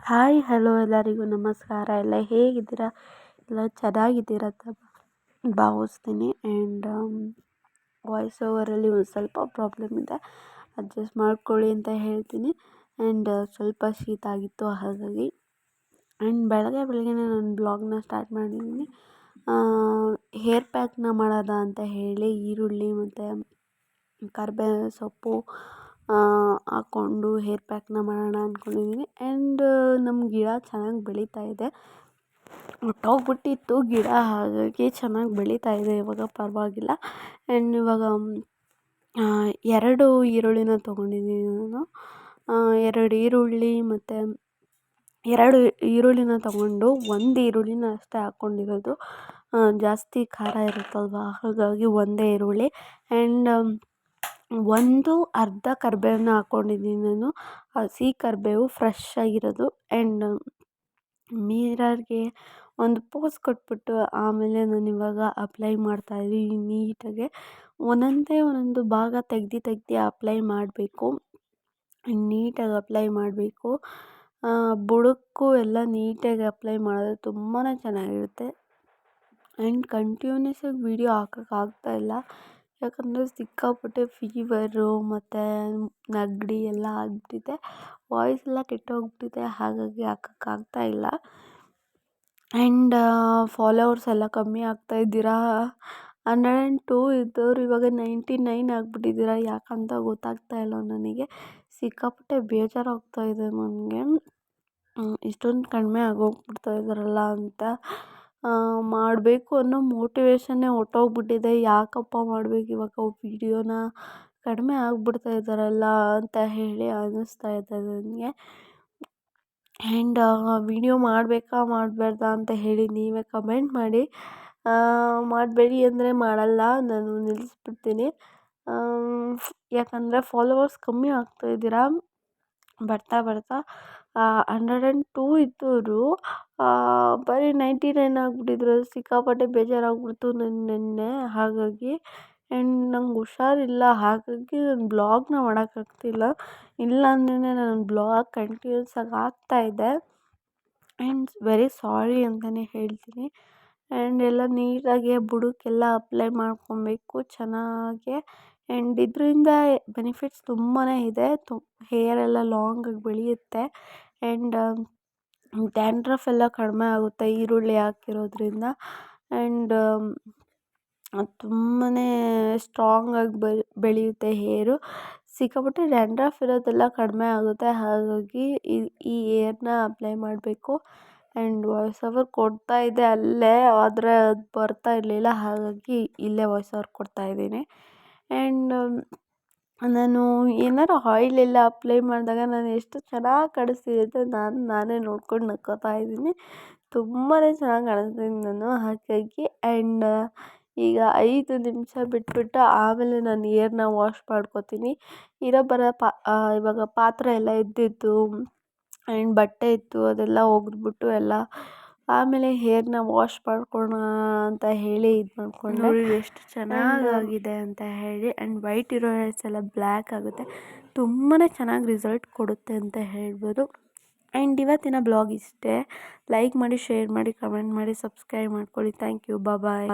Hi hello ಎಲ್ಲರಿಗೂ ನಮಸ್ಕಾರ. ಎಲ್ಲ ಹೇಗಿದ್ದೀರಾ? ಎಲ್ಲ ಚೆನ್ನಾಗಿದ್ದೀರಾ ಅಂತ ಭಾವಿಸ್ತೀನಿ. ಆ್ಯಂಡ್ ವಾಯ್ಸ್ ಓವರಲ್ಲಿ ಒಂದು ಸ್ವಲ್ಪ ಪ್ರಾಬ್ಲಮ್ ಇದೆ, ಅಡ್ಜಸ್ಟ್ ಮಾಡ್ಕೊಳ್ಳಿ ಅಂತ ಹೇಳ್ತೀನಿ. ಆ್ಯಂಡ್ ಸ್ವಲ್ಪ ಶೀತ ಆಗಿತ್ತು ಹಾಗಾಗಿ. ಆ್ಯಂಡ್ ಬೆಳಗ್ಗೆ ನಾನು ಬ್ಲಾಗ್ನ ಸ್ಟಾರ್ಟ್ ಮಾಡಿದ್ದೀನಿ. ಹೇರ್ ಪ್ಯಾಕ್ನ ಮಾಡೋದ ಅಂತ ಹೇಳಿ ಈರುಳ್ಳಿ ಮತ್ತು ಕರಿಬೇವು ಸೊಪ್ಪು ಹಾಕ್ಕೊಂಡು ಹೇರ್ ಪ್ಯಾಕ್ನ ಮಾಡೋಣ ಅಂದ್ಕೊಂಡಿದ್ದೀನಿ. ಆ್ಯಂಡ್ ನಮ್ಮ ಗಿಡ ಚೆನ್ನಾಗಿ ಬೆಳೀತಾ ಇದೆ. ಹೊಟ್ಟೋಗ್ಬಿಟ್ಟಿತ್ತು ಗಿಡ, ಹಾಗಾಗಿ ಚೆನ್ನಾಗಿ ಬೆಳೀತಾ ಇದೆ ಇವಾಗ, ಪರವಾಗಿಲ್ಲ. ಆ್ಯಂಡ್ ಇವಾಗ 2 ಈರುಳ್ಳಿನ ತೊಗೊಂಡಿದ್ದೀನಿ ನಾನು. 2 ಈರುಳ್ಳಿ ಮತ್ತು 2 ಈರುಳ್ಳಿನ ತೊಗೊಂಡು 1 ಈರುಳ್ಳಿನ ಅಷ್ಟೇ ಹಾಕ್ಕೊಂಡಿರೋದು. ಜಾಸ್ತಿ ಖಾರ ಇರುತ್ತಲ್ವ, ಹಾಗಾಗಿ ಒಂದೇ ಈರುಳ್ಳಿ. ಆ್ಯಂಡ್ ಅರ್ಧ ಕರಿಬೇವನ್ನ ಹಾಕ್ಕೊಂಡಿದ್ದೀನಿ ನಾನು, ಹಸಿ ಕರಿಬೇವು ಫ್ರೆಶ್ ಆಗಿರೋದು. ಆ್ಯಂಡ್ ಮಿರರ್ಗೆ ಒಂದು ಪೋಸ್ ಕೊಟ್ಬಿಟ್ಟು ಆಮೇಲೆ ನಾನು ಇವಾಗ ಅಪ್ಲೈ ಮಾಡ್ತಾಯಿದ್ದೀನಿ ನೀಟಾಗೆ. ಒಂದೊಂದು ಭಾಗ ತೆಗ್ದು ಅಪ್ಲೈ ಮಾಡಬೇಕು, ನೀಟಾಗಿ ಅಪ್ಲೈ ಮಾಡಬೇಕು. ಬುಡಕ್ಕೂ ಎಲ್ಲ ನೀಟಾಗಿ ಅಪ್ಲೈ ಮಾಡಿದ್ರೆ ತುಂಬಾ ಚೆನ್ನಾಗಿರುತ್ತೆ. ಆ್ಯಂಡ್ ಕಂಟಿನ್ಯೂಸ್ ಆಗಿ ವೀಡಿಯೋ ಹಾಕೋಕ್ಕಾಗ್ತಾಯಿಲ್ಲ, ಯಾಕಂದರೆ ಸಿಕ್ಕಾಪಟ್ಟೆ ಫೀವರು ಮತ್ತು ನೆಗಡಿ ಎಲ್ಲ ಆಗಿಬಿಟ್ಟಿದೆ. ವಾಯ್ಸ್ ಎಲ್ಲ ಕೆಟ್ಟೋಗ್ಬಿಟ್ಟಿದೆ, ಹಾಗಾಗಿ ಹಾಕೋಕ್ಕಾಗ್ತಾಯಿಲ್ಲ. ಆ್ಯಂಡ್ ಫಾಲೋವರ್ಸ್ ಎಲ್ಲ ಕಮ್ಮಿ ಆಗ್ತಾಯಿದ್ದೀರಾ. 102 ಇದ್ದವರು ಇವಾಗ 99 ಆಗಿಬಿಟ್ಟಿದ್ದೀರಾ. ಯಾಕಂತ ಗೊತ್ತಾಗ್ತಾಯಿಲ್ಲ ನನಗೆ. ಸಿಕ್ಕಾಪಟ್ಟೆ ಬೇಜಾರಾಗ್ತಾಯಿದೆ ನನಗೆ, ಇಷ್ಟೊಂದು ಕಡಿಮೆ ಆಗೋಗ್ಬಿಡ್ತಾ ಇದ್ದಾರಲ್ಲ ಅಂತ. ಮಾಡಬೇಕು ಅನ್ನೋ ಮೋಟಿವೇಶನ್ನೇ ಹೊರ್ಟೋಗ್ಬಿಟ್ಟಿದೆ. ಯಾಕಪ್ಪ ಮಾಡಬೇಕು ಇವಾಗ ವೀಡಿಯೋನ, ಕಡಿಮೆ ಆಗಿಬಿಡ್ತಾ ಇದ್ದಾರಲ್ಲ ಅಂತ ಹೇಳಿ ಅನ್ನಿಸ್ತಾ ಇದೆ ನನಗೆ. ಆ್ಯಂಡ್ ವೀಡಿಯೋ ಮಾಡಬೇಕಾ ಮಾಡಬಾರ್ದಾ ಅಂತ ಹೇಳಿ ನೀವೇ ಕಮೆಂಟ್ ಮಾಡಿ. ಮಾಡಬೇಡಿ ಅಂದರೆ ಮಾಡಲ್ಲ, ನಾನು ನಿಲ್ಲಿಸ್ಬಿಡ್ತೀನಿ. ಯಾಕಂದರೆ ಫಾಲೋವರ್ಸ್ ಕಮ್ಮಿ ಆಗ್ತಾಯಿದ್ದೀರಾ. ಬರ್ತಾ 102 ಇದ್ದವರು ಬರೀ 99 ಆಗಿಬಿಟ್ಟಿದ್ರು. ಸಿಕ್ಕಾಪಟ್ಟೆ ಬೇಜಾರಾಗ್ಬಿಡ್ತು ನೆನ್ನೆ, ಹಾಗಾಗಿ. ಆ್ಯಂಡ್ ನಂಗೆ ಹುಷಾರಿಲ್ಲ, ಹಾಗಾಗಿ ನಾನು ಬ್ಲಾಗ್ನ ಮಾಡೋಕ್ಕಾಗ್ತಿಲ್ಲ. ಇಲ್ಲಾಂದ್ರೆ ನಾನು ಬ್ಲಾಗ್ ಕಂಟಿನ್ಯೂಸ್ ಆಗಿ ಹಾಕ್ತಾಯಿದ್ದೆ. ಆ್ಯಂಡ್ ವೆರಿ ಸಾರಿ ಅಂತಲೇ ಹೇಳ್ತೀನಿ. ಆ್ಯಂಡ್ ಎಲ್ಲ ನೀಟಾಗಿ ಬುಡಕ್ಕೆಲ್ಲ ಅಪ್ಲೈ ಮಾಡ್ಕೊಬೇಕು ಚೆನ್ನಾಗೆ. ಆ್ಯಂಡ್ ಇದರಿಂದ ಬೆನಿಫಿಟ್ಸ್ ತುಂಬಾ ಇದೆ. ಹೇರ್ ಎಲ್ಲ ಲಾಂಗಾಗಿ ಬೆಳೆಯುತ್ತೆ. ಆ್ಯಂಡ್ ಡ್ಯಾಂಡ್ರಫ್ ಎಲ್ಲ ಕಡಿಮೆ ಆಗುತ್ತೆ ಈರುಳ್ಳಿ ಹಾಕಿರೋದ್ರಿಂದ. ಆ್ಯಂಡ್ ತುಂಬಾ ಸ್ಟ್ರಾಂಗಾಗಿ ಬೆಳೆಯುತ್ತೆ ಹೇರು. ಸಿಕ್ಕಾಪಟ್ಟೆ ಡ್ಯಾಂಡ್ರಫ್ ಇರೋದೆಲ್ಲ ಕಡಿಮೆ ಆಗುತ್ತೆ, ಹಾಗಾಗಿ ಈ ಹೇರ್ನ ಅಪ್ಲೈ ಮಾಡಬೇಕು. ಆ್ಯಂಡ್ ವಾಯ್ಸ್ ಓವರ್ ಕೊಡ್ತಾಯಿದ್ದೆ ಅಲ್ಲೇ, ಆದರೆ ಅದು ಬರ್ತಾ ಇರಲಿಲ್ಲ, ಹಾಗಾಗಿ ಇಲ್ಲೇ ವಾಯ್ಸ್ ಓವರ್ ಕೊಡ್ತಾಯಿದ್ದೀನಿ. ಆ್ಯಂಡ್ ನಾನು ಏನಾರು ಆಯಿಲೆಲ್ಲ ಅಪ್ಲೈ ಮಾಡಿದಾಗ ನಾನು ಎಷ್ಟು ಚೆನ್ನಾಗಿ ಕಾಣಿಸ್ತೀನಿ ಅಂತ ನಾನೇ ನೋಡ್ಕೊಂಡು ನಕ್ಕೋತಾ ಇದ್ದೀನಿ. ತುಂಬಾ ಚೆನ್ನಾಗಿ ಕಾಣಿಸ್ತೀನಿ ನಾನು, ಹಾಗಾಗಿ. ಆ್ಯಂಡ್ ಈಗ 5 ನಿಮಿಷ ಬಿಟ್ಬಿಟ್ಟು ಆಮೇಲೆ ನಾನು ಹೇರ್ನ ವಾಶ್ ಮಾಡ್ಕೋತೀನಿ. ಇವಾಗ ಪಾತ್ರೆ ಎಲ್ಲ ಇದ್ದಿದ್ದು ಆ್ಯಂಡ್ ಬಟ್ಟೆ ಇತ್ತು, ಅದೆಲ್ಲ ಒಗೆದ್ಬಿಟ್ಟು ಎಲ್ಲ ಆಮೇಲೆ ಹೇರ್ನ ವಾಶ್ ಮಾಡ್ಕೊಳ್ಳೋಣ ಅಂತ ಹೇಳಿ ಇದು ಮಾಡಿಕೊಂಡೆ. ನೋಡಿ ಎಷ್ಟು ಚೆನ್ನಾಗಿದೆ ಅಂತ ಹೇಳಿ. ಆ್ಯಂಡ್ ವೈಟ್ ಇರೋ ಹೇರ್ಸ್ ಎಲ್ಲ ಬ್ಲ್ಯಾಕ್ ಆಗುತ್ತೆ, ತುಂಬಾ ಚೆನ್ನಾಗಿ ರಿಸಲ್ಟ್ ಕೊಡುತ್ತೆ ಅಂತ ಹೇಳ್ಬೋದು. ಆ್ಯಂಡ್ ಇವತ್ತಿನ ಬ್ಲಾಗ್ ಇಷ್ಟೇ. ಲೈಕ್ ಮಾಡಿ, ಶೇರ್ ಮಾಡಿ, ಕಮೆಂಟ್ ಮಾಡಿ, ಸಬ್ಸ್ಕ್ರೈಬ್ ಮಾಡ್ಕೊಳ್ಳಿ. Thank you, bye.